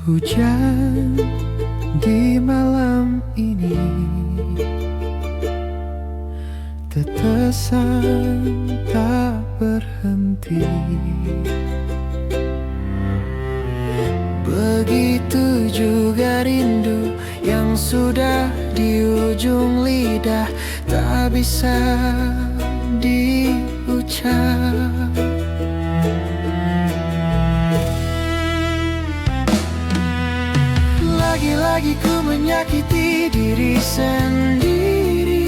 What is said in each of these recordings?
Hujan di malam ini, tetesan tak berhenti. Begitu juga rindu yang sudah di ujung lidah, tak bisa diucap. Lagi-lagi ku menyakiti diri sendiri.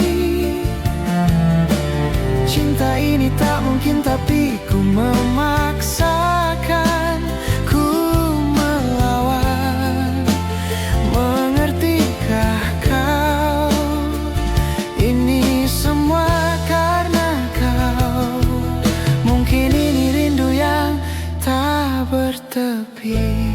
Cinta ini tak mungkin tapi ku memaksakan, ku melawan. Mengertikah kau? Ini semua karena kau. Mungkin ini rindu yang tak bertepi.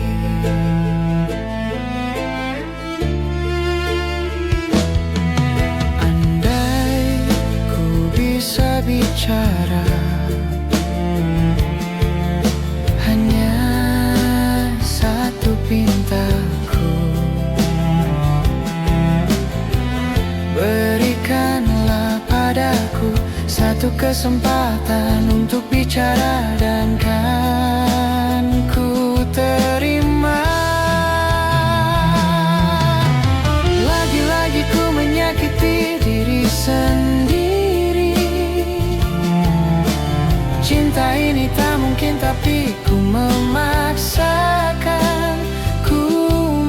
Bicara hanya satu pintaku, berikanlah padaku satu kesempatan untuk bicara dan kan ku terima. Lagi-lagi ku menyakiti diri sendiri. Cinta ini tak mungkin tapi ku memaksakan, ku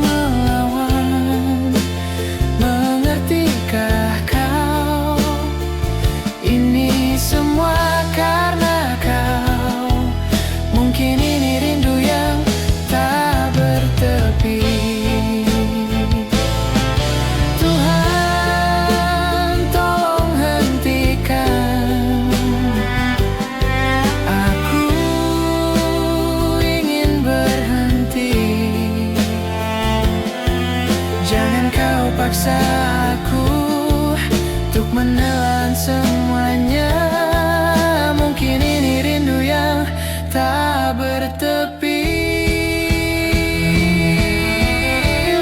melawan. Mengertikah kau? Ini semua karena kau. Mungkin ini rindu yang tak bertepi. Paksa aku untuk menelan semuanya. Mungkin ini rindu yang tak bertepi.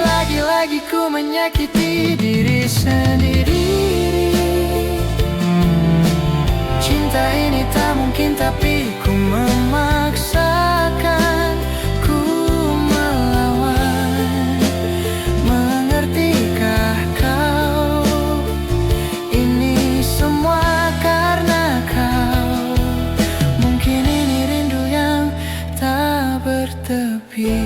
Lagi-lagi ku menyakiti diri sendiri. Cinta ini tak mungkin tapi ku memaksakan, ku melawan. Mengertikah kau? Ini semua karena kau. Mungkin ini rindu yang tak bertepi.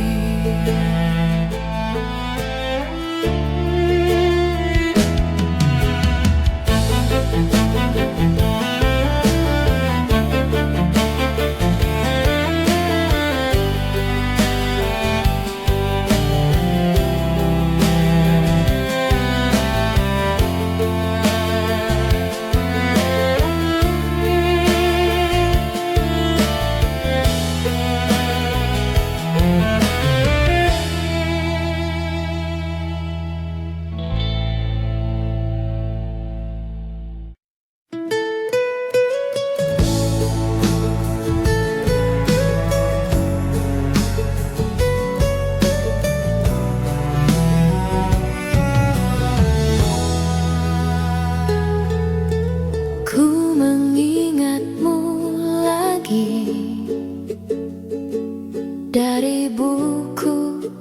Dari buku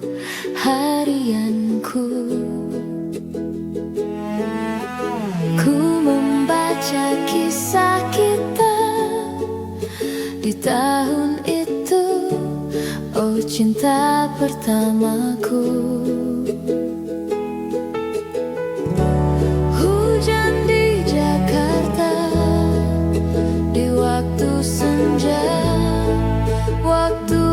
harianku, ku membaca kisah kita di tahun itu. Oh cinta pertamaku. Hujan di Jakarta di waktu senja, waktu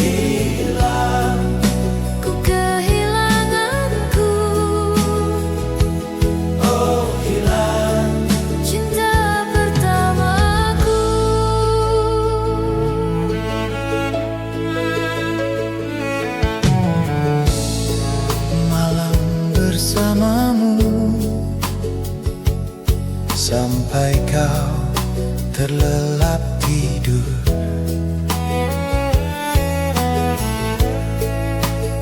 Hilang lelap tidur.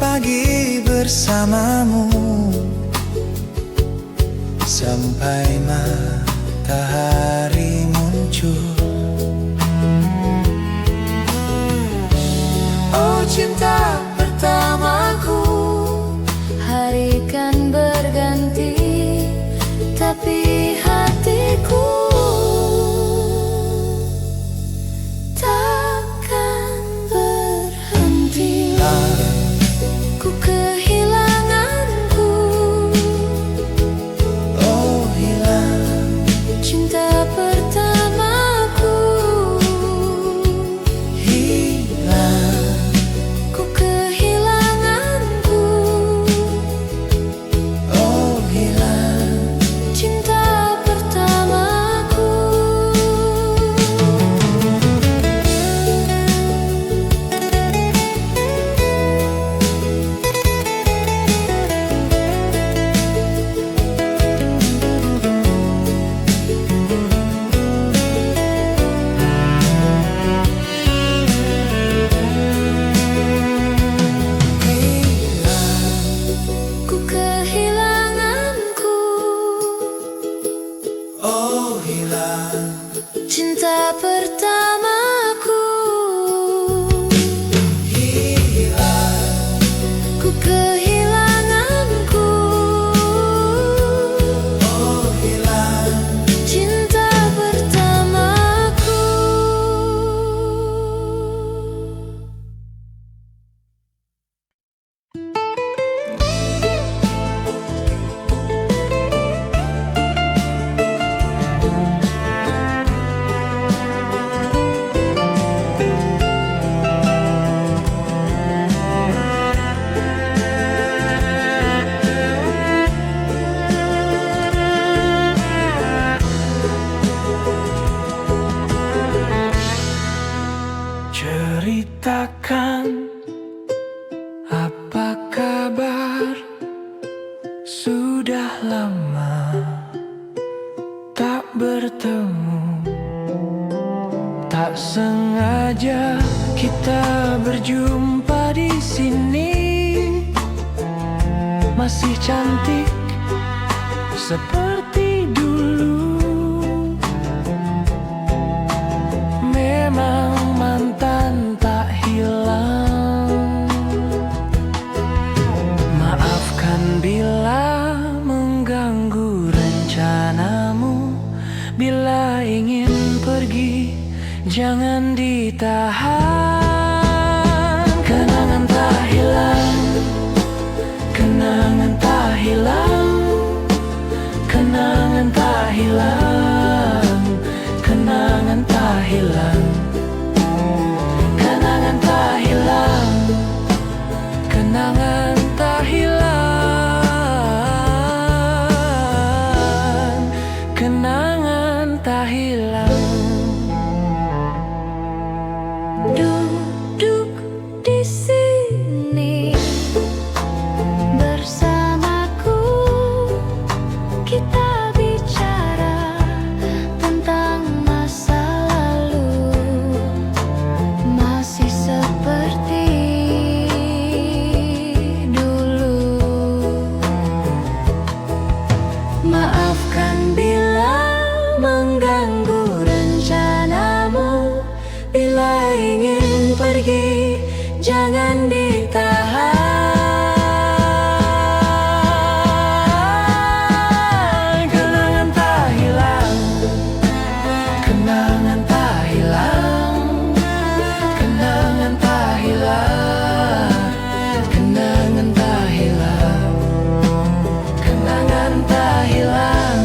Pagi bersamamu sampai matahari muncul. Oh cinta pertamaku, hari kan berganti, tapi hatiku takkan berhenti. Ku kehilanganku, oh hilang cinta pertamaku. hilang. Ku kehilanganku, Oh hilang cinta pertamaku. Ku kehilanganku, oh hilang. cinta pertamaku. Hilang Ku kehilanganku, oh hilang. cinta pertamaku. Ceritakan apa kabar, sudah lama tak bertemu. Tak sengaja kita berjumpa di sini. Masih cantik seperti dulu. Memang mantan tak hilang. Maafkan bila mengganggu rencanamu. Bila ingin pergi, jangan ditahan. Kenangan tak hilang, kenangan tak hilang, kenangan tak hilang, kenangan tak hilang, kenangan tak hilang, kenangan tak hilang, kenangan tak hilang. Duduk di sini bersamaku, kita bicara tentang masa lalu. Masih seperti dulu. Maafkan bila mengganggu rencanamu. Bila ingin pergi, jangan ditahan. Kenangan tak hilang, kenangan tak hilang, kenangan tak hilang, kenangan tak hilang, kenangan tak hilang,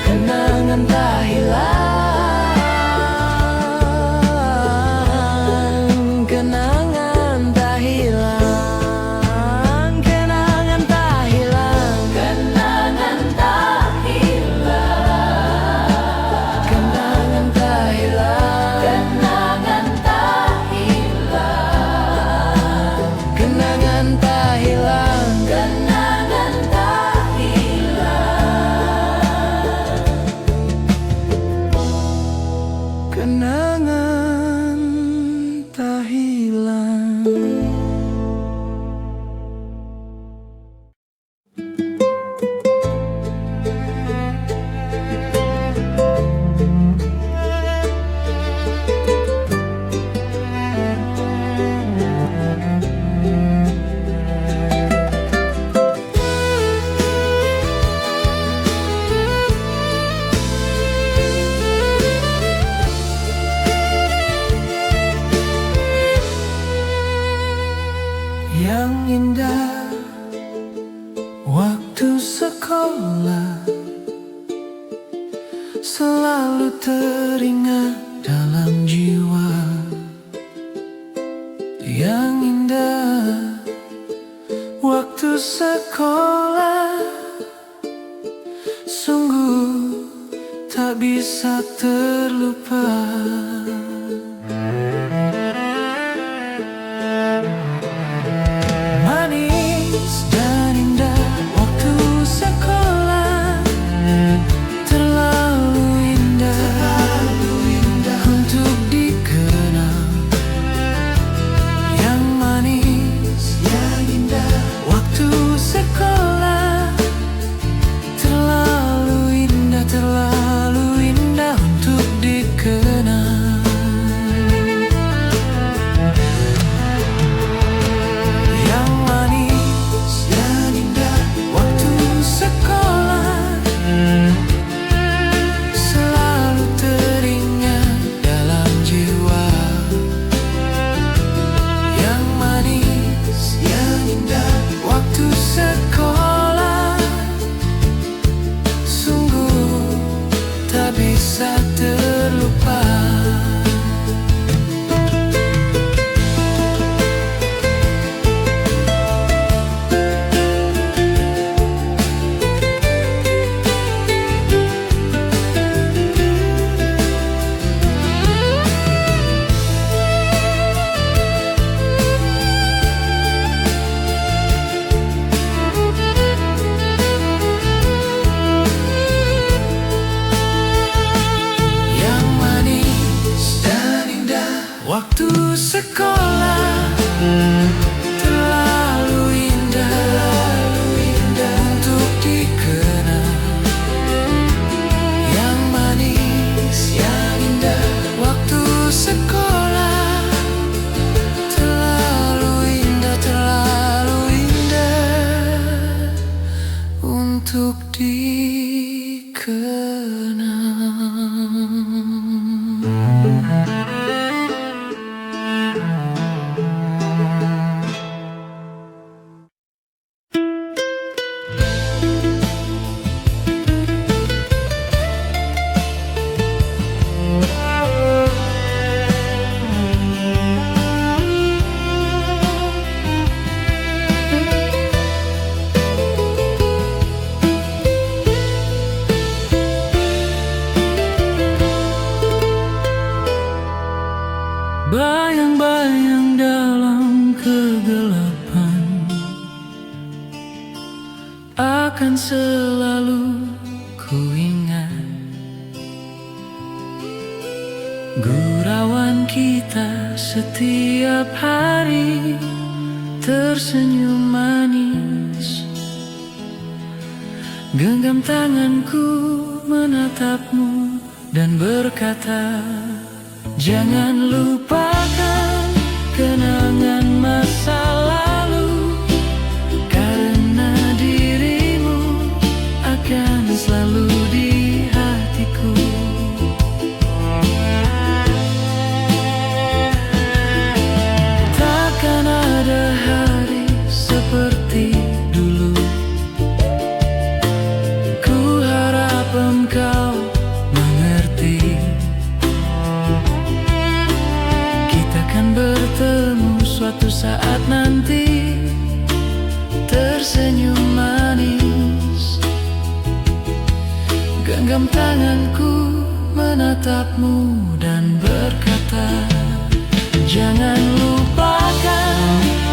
kenangan tak hilang. Kenangan kenangan tak hilang. Yang indah waktu sekolah selalu teringat dalam jiwa. Yang indah waktu sekolah sungguh tak bisa terlupa. Manis dan indah waktu sekolah, terlalu indah untuk dikenal. Yang manis, yang indah waktu sekolah, terlalu indah untuk dikenal. Yang manis, yang indah waktu sekolah, selalu teringat dalam jiwa. Yang manis, yang indah waktu sekolah, sungguh tak bisa terlupa. Yang manis dan indah waktu sekolah, terlalu indah untuk dikenal. Yang manis, yang indah waktu sekolah, terlalu indah untuk dikenal. Bayang-bayang dalam kegelapan akan selalu kuingat. Gurauan kita setiap hari, tersenyum manis. Genggam tanganku menatapmu dan berkata, jangan lupakan kenangan masa lalu, karena dirimu akan selalu di hatiku. Takkan ada hari seperti dulu. Ku harap engkau mengerti. Bertemu suatu saat nanti, tersenyum manis. Genggam tanganku menatapmu dan berkata, jangan lupakan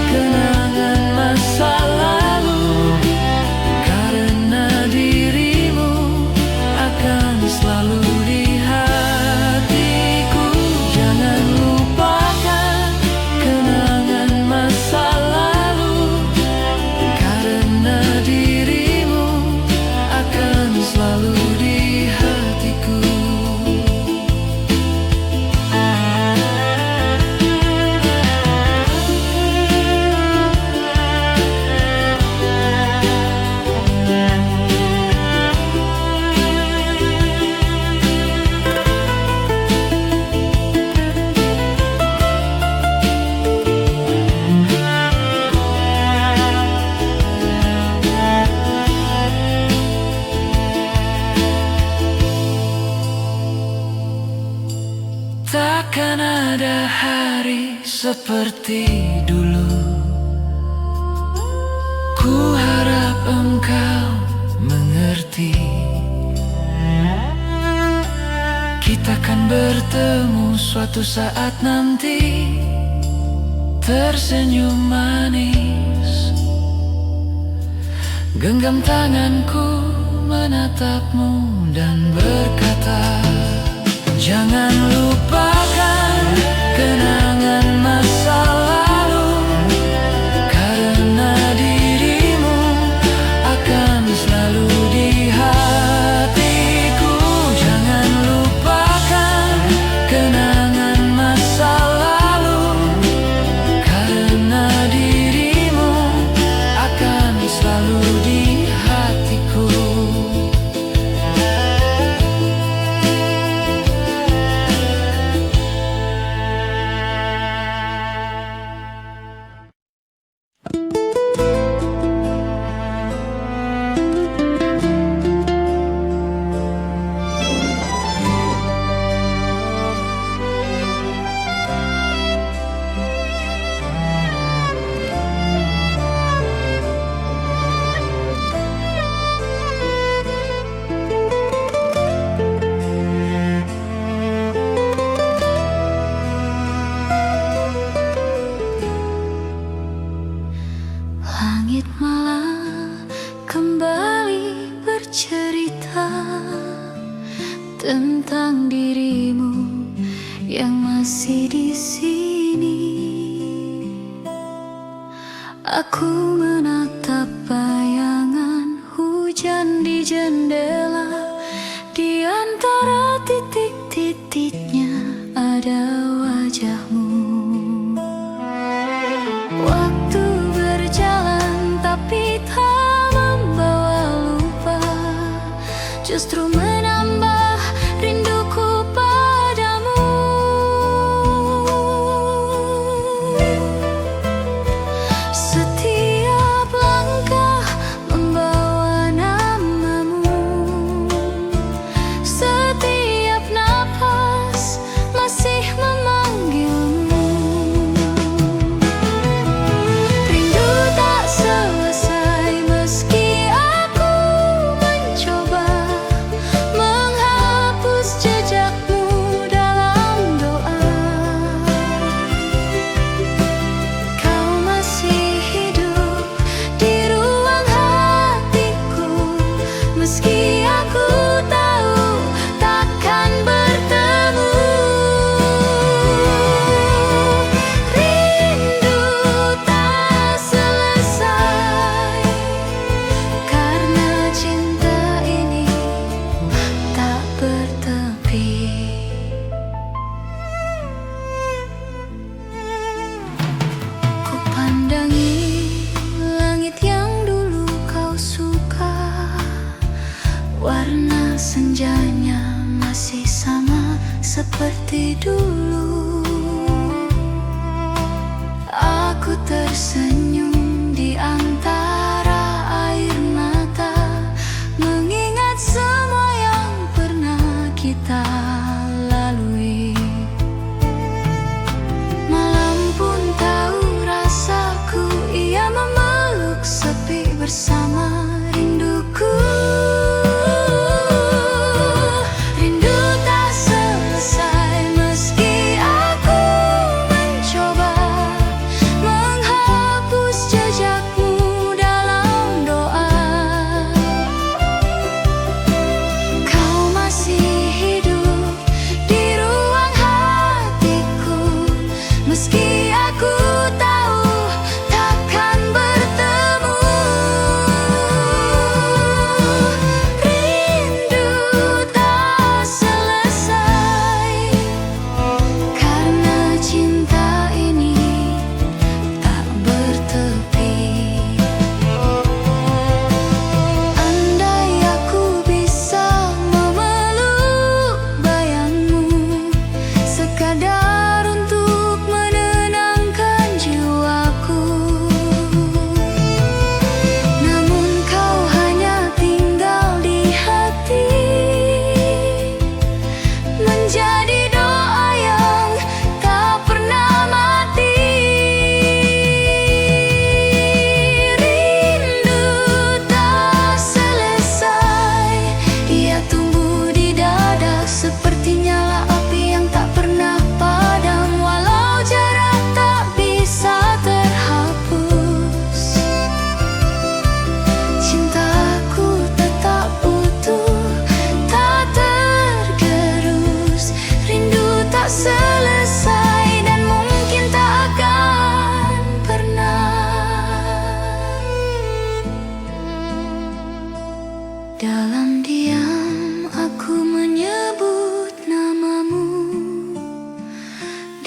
kenangan masa lalu, karena dirimu akan selalu di hatiku. Takkan ada hari seperti dulu. Ku harap engkau mengerti. Kita akan bertemu suatu saat nanti, tersenyum manis. Genggam tanganku menatapmu dan berkata, jangan lupakan kenangan masa lalu, karena dirimu akan selalu di hatiku. Jangan lupakan kenangan masa lalu, karena dirimu akan selalu di hatiku. Langit malam kembali bercerita tentang dirimu yang masih di sini. Aku menatap bayangan hujan di jendela, di antara titik-titiknya ada wajahmu. Waktu berjalan tapi tak membawa lupa, justru menambah rinduku padamu. Setiap langkah membawa namamu, setiap napas masih memanggilmu.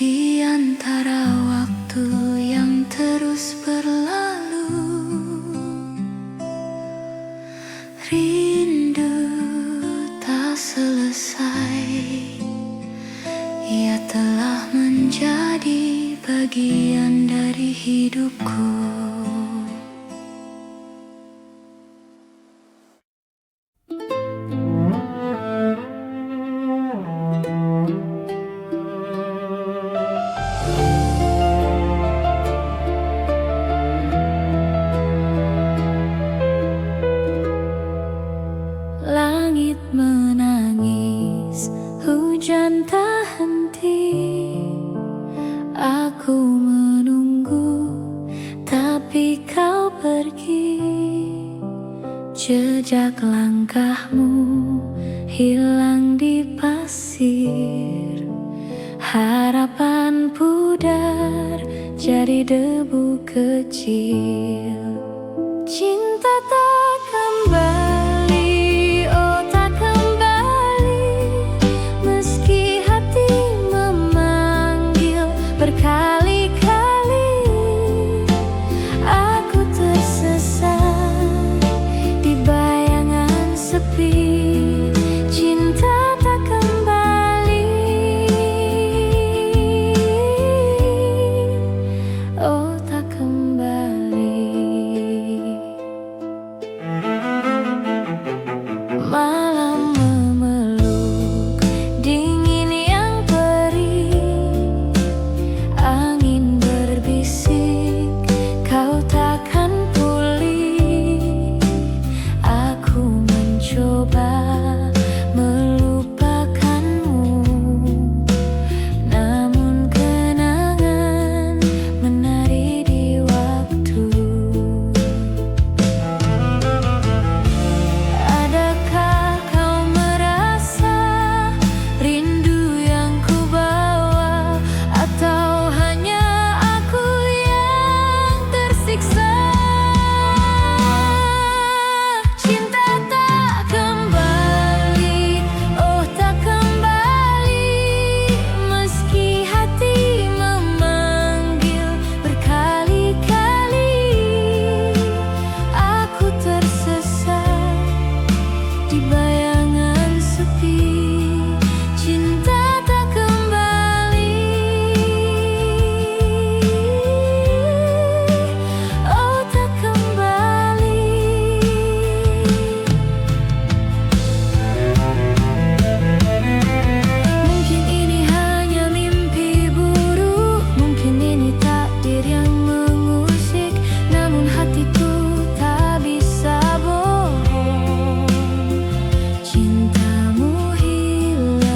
di antara waktu yang terus berlalu. Rindu tak selesai, ia telah menjadi bagian dari hidupku. Langit menangis, hujan tak henti. Aku menunggu, tapi kau pergi. Jejak langkahmu hilang di pasir. Harapan pudar jadi debu kecil. Cinta tak kembali, oh tak kembali. Meski hati memanggil berkali-kali, aku tersesat di bayangan sepi. Cinta tak kembali, oh tak kembali. Malam memeluk, dingin yang perih. Angin berbisik, kau takkan pulih. Aku mencoba melupakanmu, namun kenangan menari di waktu. Adakah kau merasa rindu yang ku bawa, atau hanya aku yang tersiksa? Cinta tak kembali, oh tak kembali. Meski hati memanggil berkali-kali, aku tersesat di bayangan sepi. Cinta tak kembali, oh tak kembali. Mungkin ini hanya mimpi buruk, mungkin ini takdir yang mengusik, namun hatiku tak bisa bohong. Cintamu hilang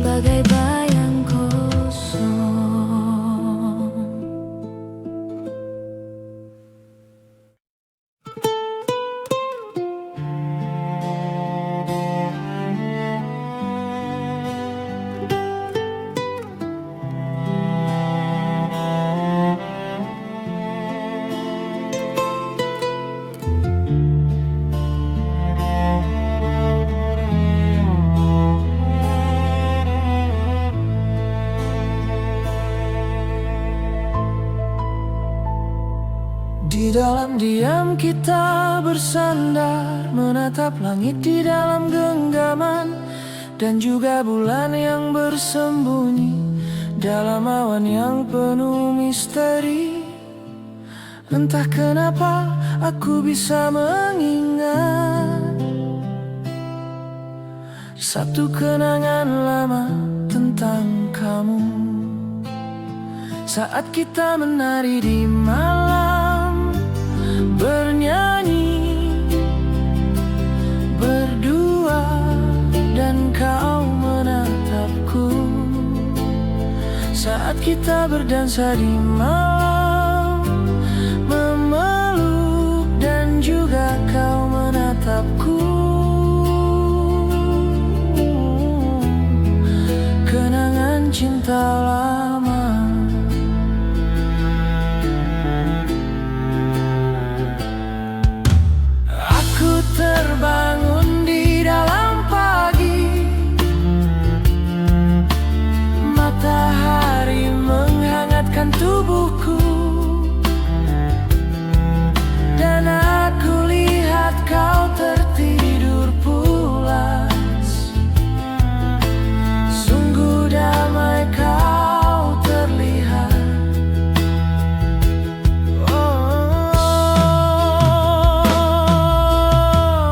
bagai bayang kosong. Di dalam diam kita bersandar, menatap langit di dalam genggaman, dan juga bulan yang bersembunyi dalam awan yang penuh misteri. Entah kenapa aku bisa mengingat satu kenangan lama tentang kamu. Saat kita menari di malam, bernyanyi berdua, dan kau menatapku. Saat kita berdansa di malam, memeluk, dan juga kau menatapku. Kenangan cinta lama. Aku terbangun di dalam pagi, menggerakkan tubuhku, dan aku lihat kau tertidur pulas. Sungguh damai kau terlihat. Oh,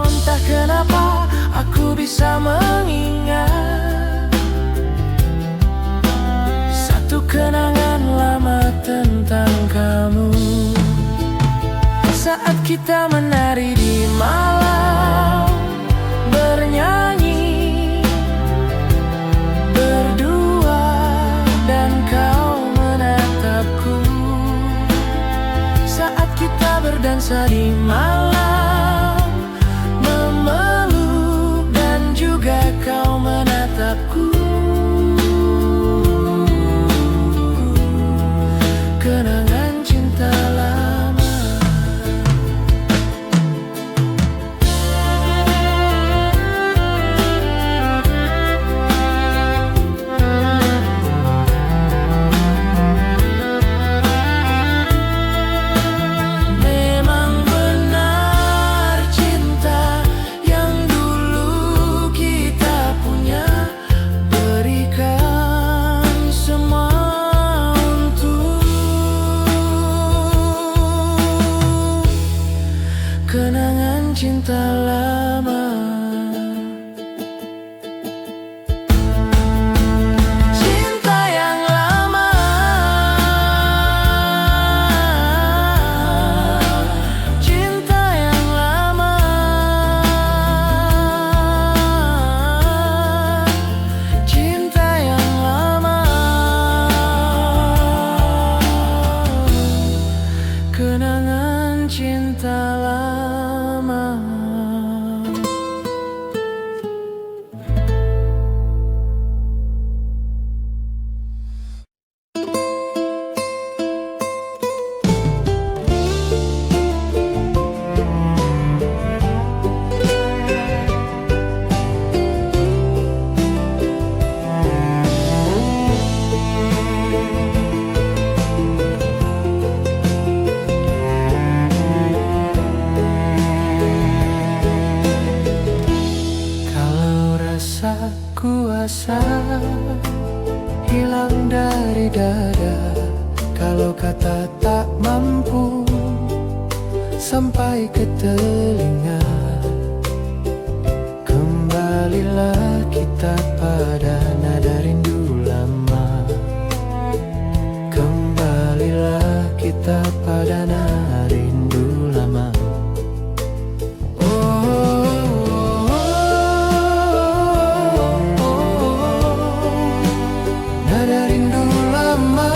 entah kenapa aku bisa mengingat satu kenangan lama tentang kamu. Saat kita menari di malam, bernyanyi berdua, dan kau menatapku. Saat kita berdansa di malam, memeluk, dan juga kau menatapku. Kenangan cinta lama. Memang benar cinta yang dulu kita punya, berikan semua untuk kenangan cinta lama. Cinta yang lama, cinta yang lama, cinta yang lama, kenangan cinta lama. Kalau rasa kuasa hilang dari dada, kalau kata tak mampu sampai ke telinga, kembalilah kita pada nada rindu lama. Kembalilah kita pada nada rindu lama. Nada rindu lama.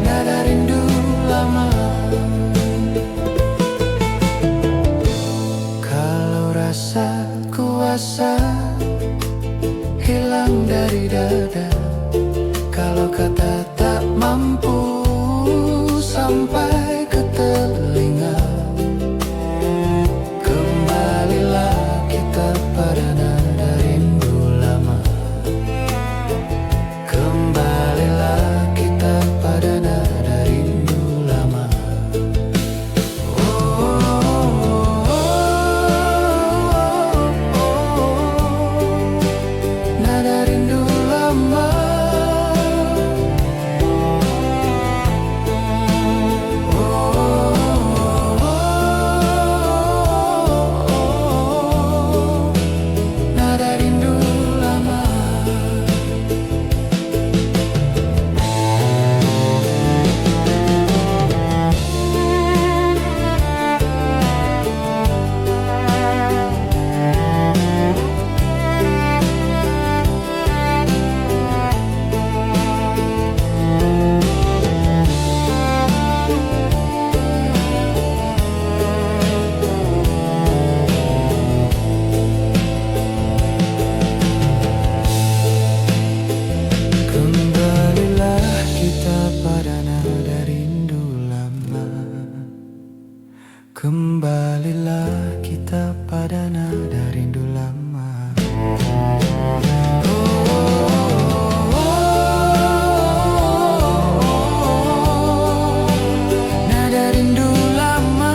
Nada rindu lama. Kalau rasa kuasa hilang dari dada, kalau kata tak mampu sampai ke telinga, kembalilah kita pada nada rindu lama. Kembalilah kita pada nada rindu lama. Nada rindu lama. Kembalilah kita pada nada rindu lama. Nada rindu lama.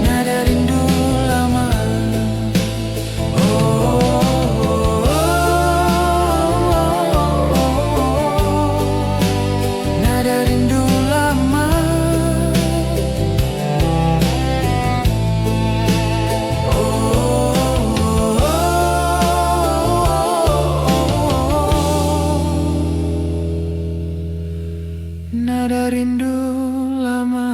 Nada rindu lama. Nada rindu lama. Nada rindu lama.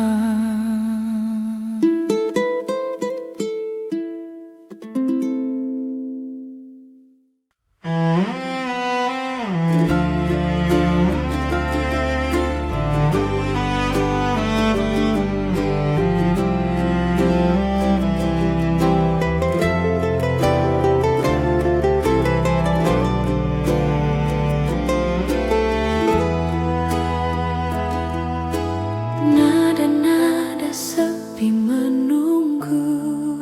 Nada-nada sepi menunggu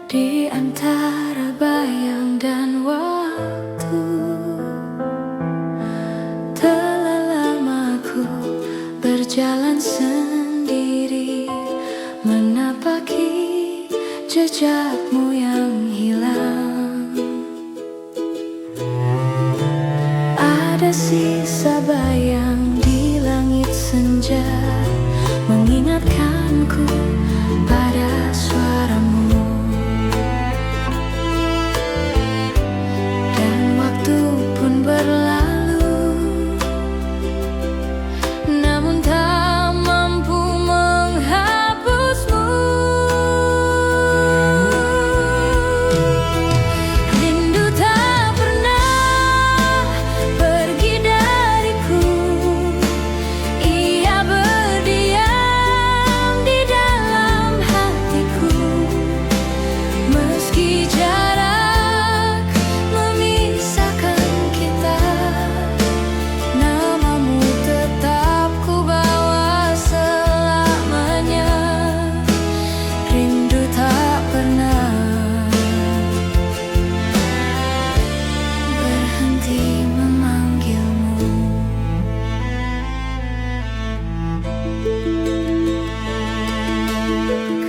di antara bayang dan waktu. Telah lama aku berjalan sendiri, menapaki jejakmu yang hilang. Ada sisa bayang di langit senja, mengingatkanku pada suaramu. Dan waktu pun berlalu, namun tak mampu menghapusmu. Rindu tak pernah pergi dariku, ia berdiam di dalam hatiku. Meski jarak memisahkan kita, namamu tetap ku bawa selamanya. Rindu tak pernah berhenti memanggilmu.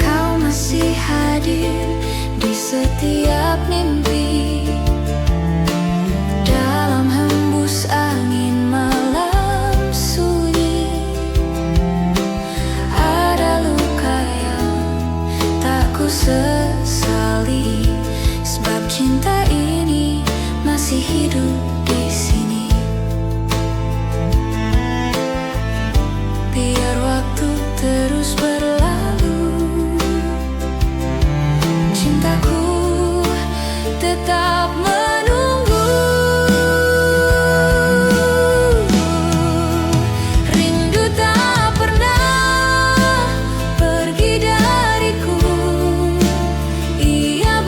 Kau masih hadir di setiap mimpi, dalam hembus angin malam sunyi. Ada luka yang tak ku sesali, sebab cinta ini masih hidup di sini. Biar waktu terus berlalu, cintaku tetap menunggu. Rindu tak pernah pergi dariku, ia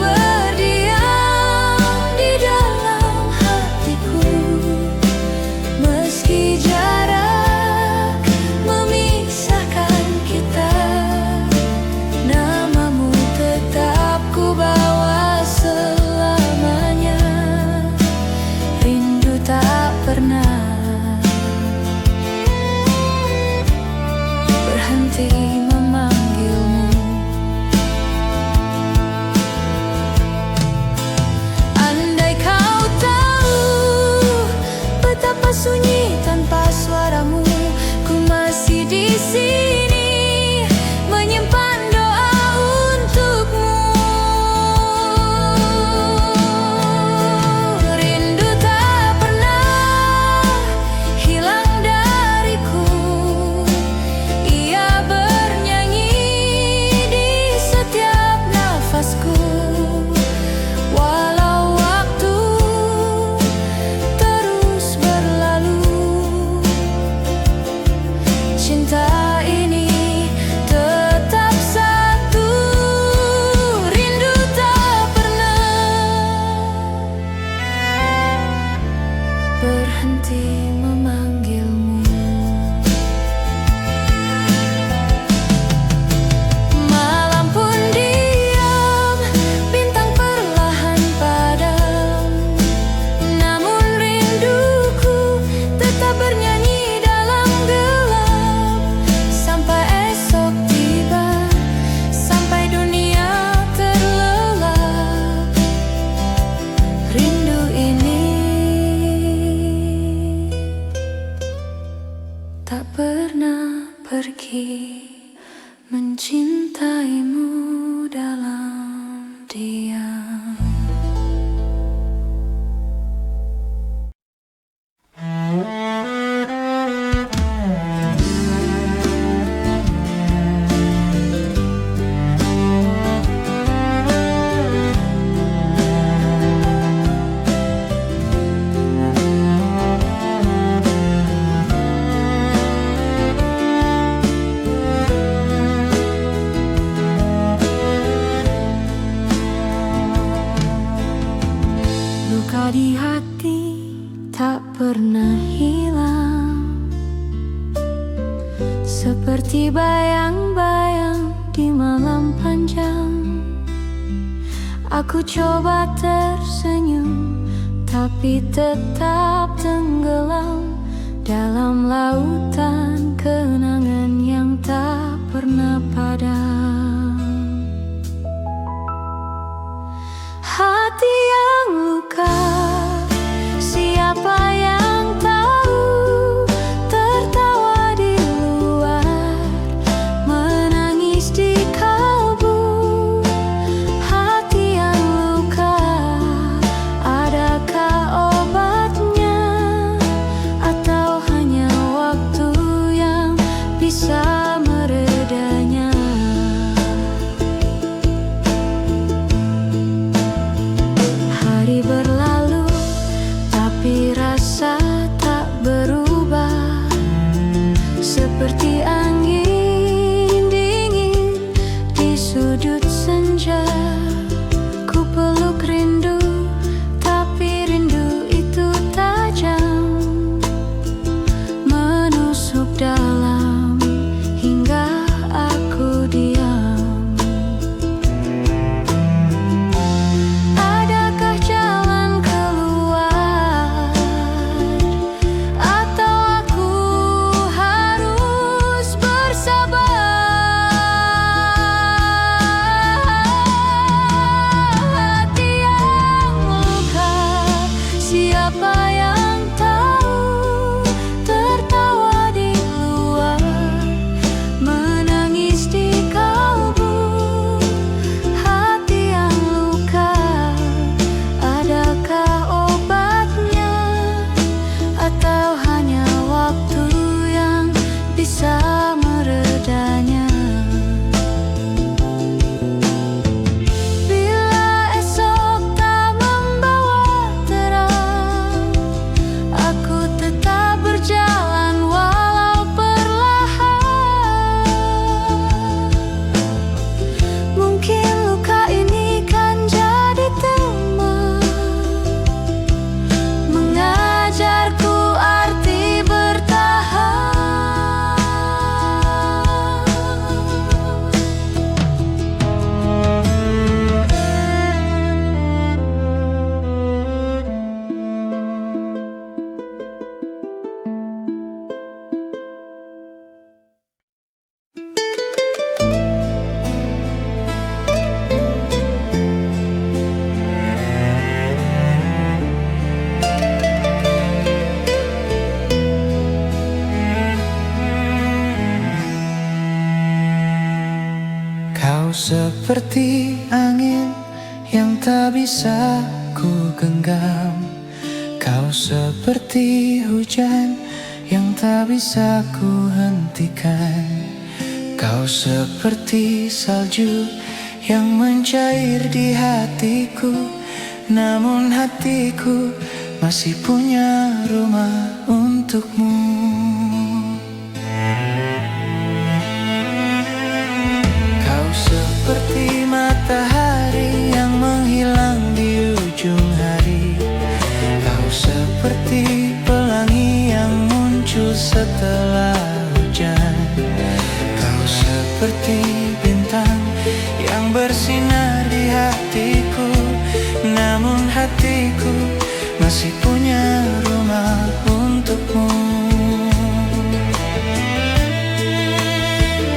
mencintaimu dalam diam. Luka di hati tak pernah hilang, seperti bayang-bayang di malam panjang. Aku coba tersenyum, tapi tetap tenggelam dalam lautan kenangan yang tak pernah padam. Hati yang luka, siapa yang tahu? Tertawa di luar, menangis di kalbu. Hati yang luka, adakah obatnya? Atau hanya waktu yang bisa meredanya? Hari berlalu, tapi rasa tak berubah. Seperti angin dingin di sudut senja. Ku peluk rindu, tapi rindu itu tajam, menusuk dalam hingga aku diam. Adakah jalan keluar? Atau aku harus bersabar? Hati yang luka, siapa yang tahu? Tertawa di luar, menangis di kalbu. Hati yang luka, adakah obatnya? Atau hanya waktu yang bisa meredanya? Bila esok tak membawa terang, aku tetap berjalan walau perlahan. Mungkin luka ini kan jadi teman, mengajarku arti bertahan. Kau seperti angin yang tak bisa ku genggam. Kau seperti hujan yang tak bisa ku hentikan. Kau seperti salju yang mencair di hatiku. Namun hatiku masih punya rumah untukmu. Kau seperti matahari yang menghilang di ujung hari. Kau seperti pelangi yang muncul setelah hujan. Kau seperti bintang yang bersinar di hatiku. Namun hatiku masih punya rumah untukmu.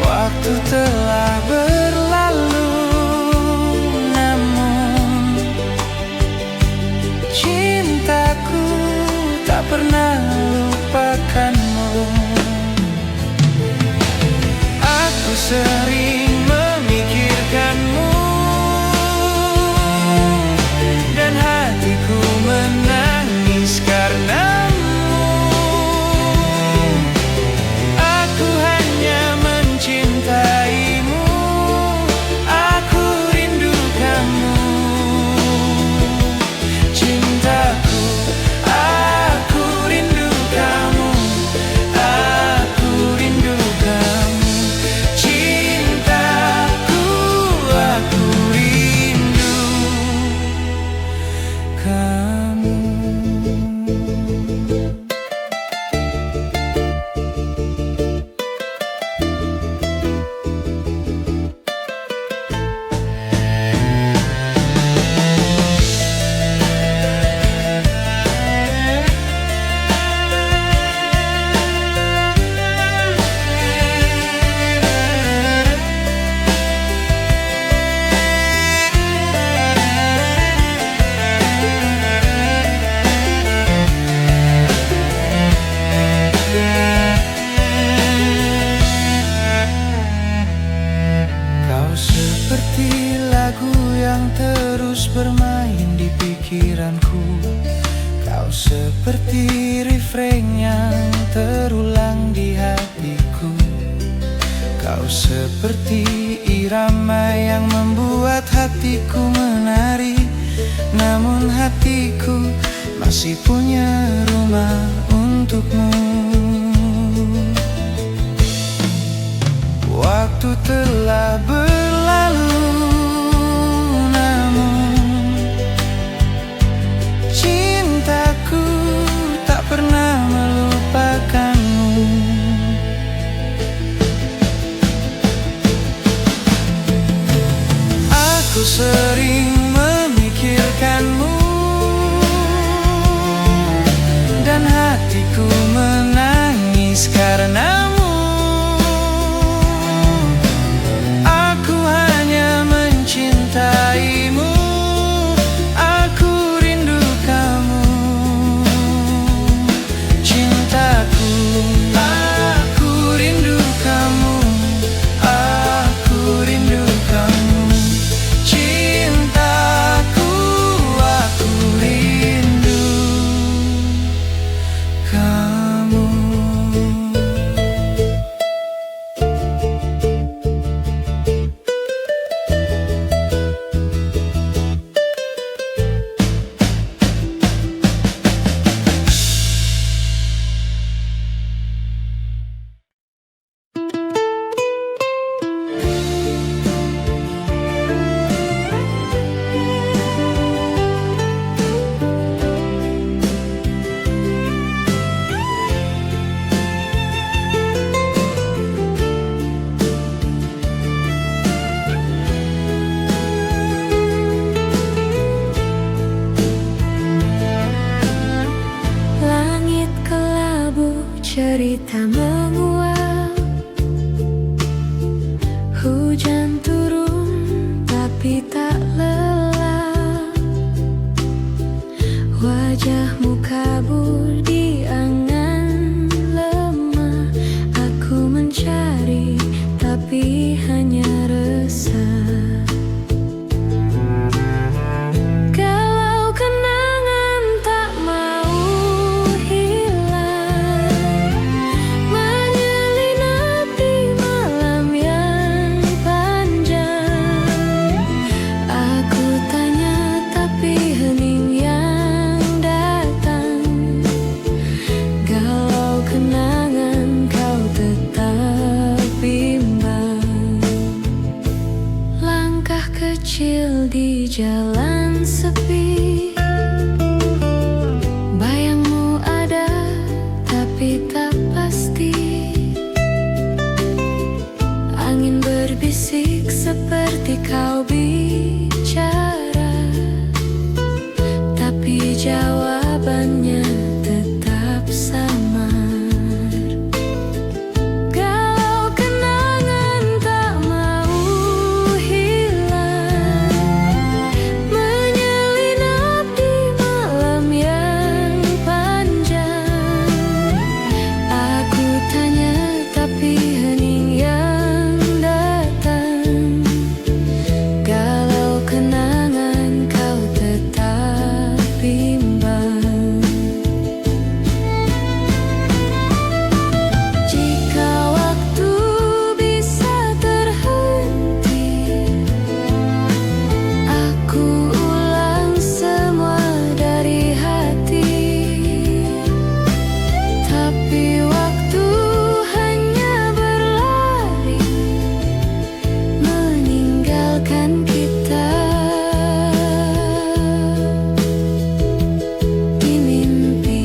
Waktu telah berlalu, namun cintaku tak pernah lupakanmu. Aku sering seperti lagu yang terus bermain di pikiranku. Kau seperti refrain yang terulang di hatiku. Kau seperti irama yang membuat hatiku menari. Namun hatiku masih punya rumah untukmu. Waktu telah berlalu, namun cintaku tak pernah melupakanmu. Aku sering memikirkanmu, dan hatiku menangis karenamu. Aku hanya mencintaimu, aku rindu kamu. Cintaku, aku rindu kamu, aku rindu kamu. Cintaku, aku rindu kamu. Langit kelabu, cerita menguap. Hujan turun tapi tak lelah. Wajahmu kabur di angan lemah. Aku mencari tapi hanya resah. Kalau kenangan tak mau hilang, menyelinap di malam yang panjang. Aku tanya tapi hening yang datang. Galau kenangan kau tetap bimbang. Langkah kecil di jalan sepi, bayangmu ada tapi tak pasti. Angin berbisik seperti kau bicara, tapi jawabannya tetap samar. Galau kenangan tak mau hilang, menyelinap di malam yang panjang. Aku tanya tapi hening yang datang. Galau kenangan kau tetap bimbang. Jika waktu bisa terhenti, aku ulang semua dari hati. Tapi waktu hanya berlari, meninggalkan kita di mimpi.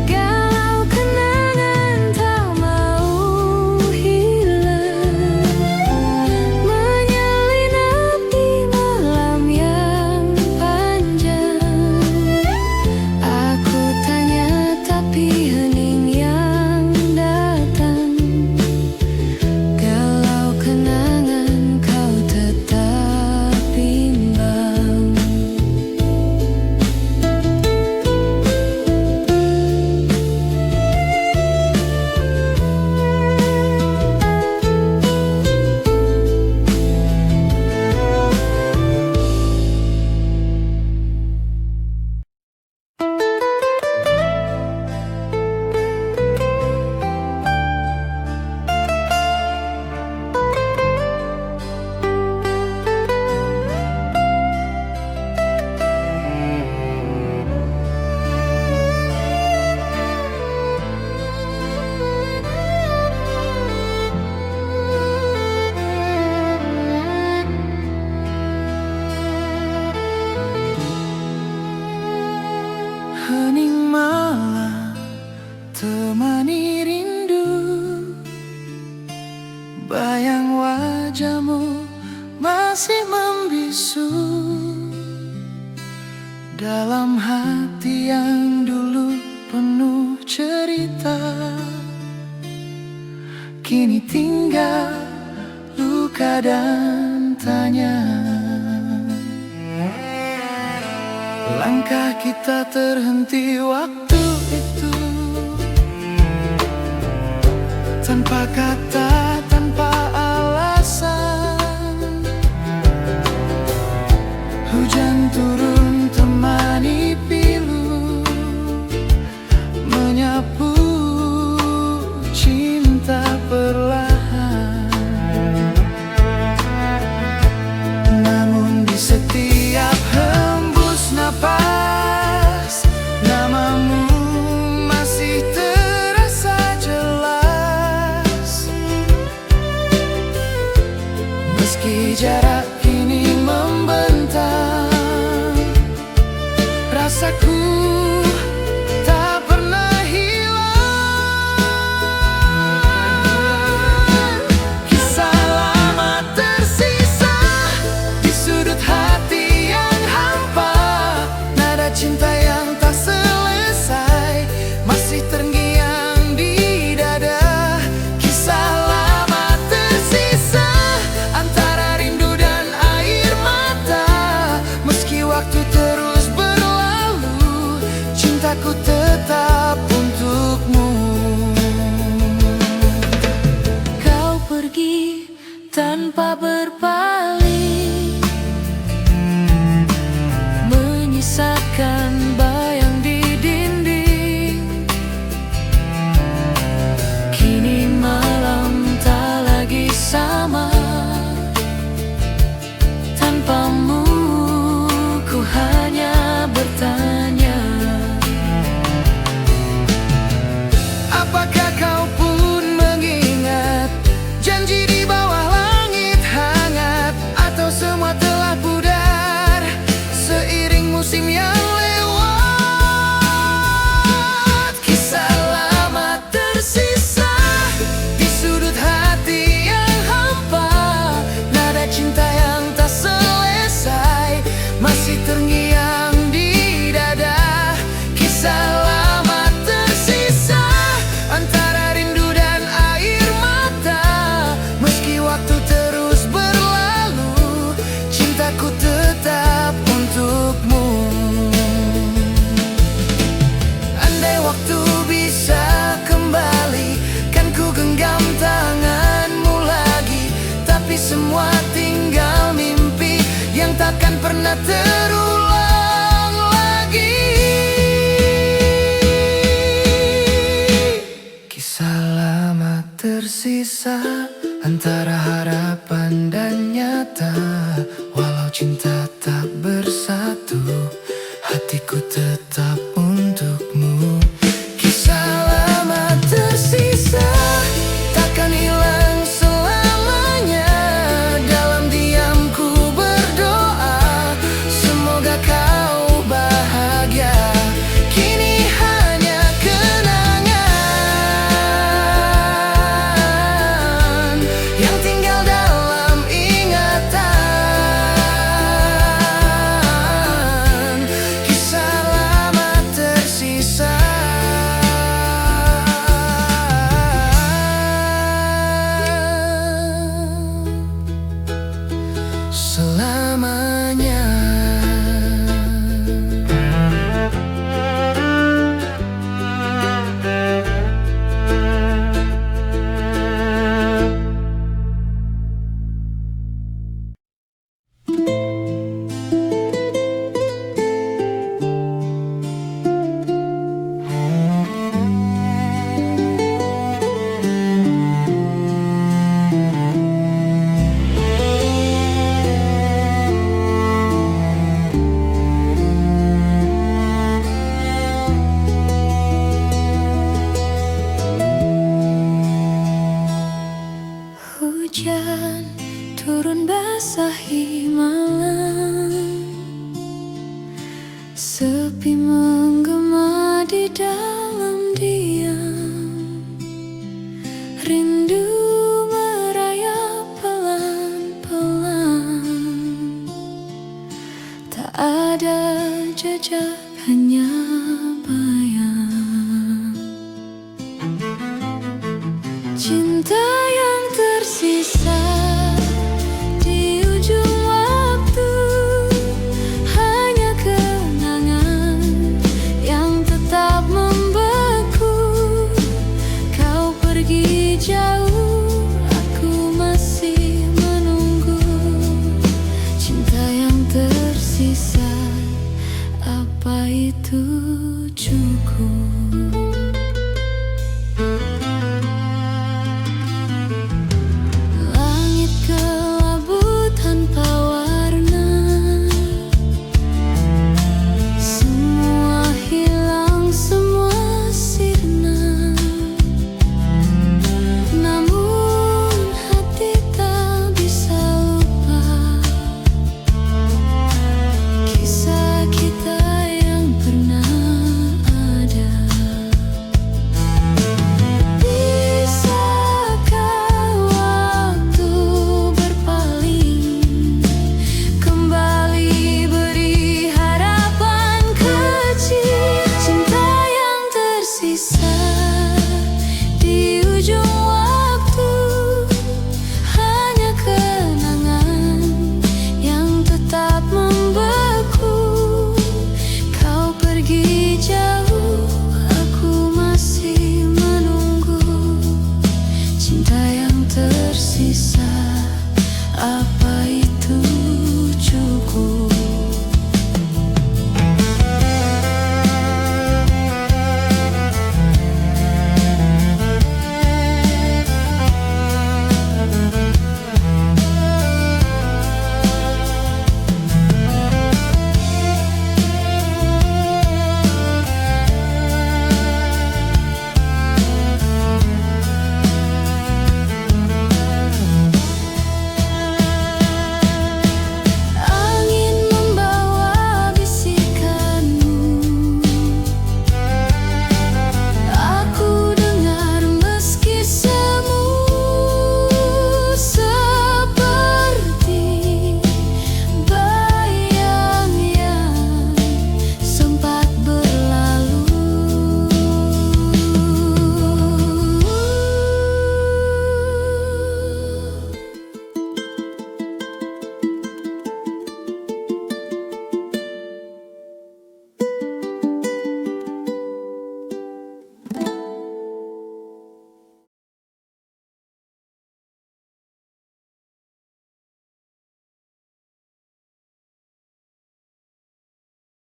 Galau kenangan tak mau hilang, menyelinap di malam yang panjang. Aku tanya tapi hening yang datang. Galau bayang wajahmu masih membisu dalam hati yang dulu penuh cerita. Kini tinggal luka dan tanya. Langkah kita terhenti waktu itu, tanpa kata, tanpa alasan. Hujan turun temani pilu, menyapu cinta perlahan. Namun di setiap hembus napas, namamu masih terasa jelas. Meski jarak kini membentang, rasaku tak pernah hilang. Kisah lama tersisa di sudut hati yang hampa, nada cinta yang tak selesai masih terngiang di dada. Kisah lama tersisa antara rindu dan air mata. Meski waktu terus berlalu, cintaku tetap untukmu. Kau pergi tanpa berpaling, menyisakan bayang di dinding. Kini malam tak lagi sama, tanpamu ku hanya bertanya. Apakah kau pun mengingat janji di bawah langit hangat, atau semua telah pudar seiring musim yang lewat? Kisah lama tersisa di sudut hati yang hampa, nada cinta yang tak selesai masih terngiang di dada. Kisah lama tersisa antara rindu dan air mata. Meski waktu terus berlalu, cintaku tetap untukmu. Andai waktu bisa kembali, kan ku genggam tanganmu lagi. Tapi semua tinggal mimpi yang takkan pernah terulang lagi. Kisah lama tersisa antara harapan dan nyata. Walau cinta tak bersatu, hatiku tetap untukmu. Kisah lama tersisa takkan hilang selamanya. Dalam diamku berdoa, semoga kau bahagia. Kini hanya kenangan yang tinggal dalam ingatan. Kisah lama tersisa selamanya. Hujan turun basahi malam, sepi menggema di dalam.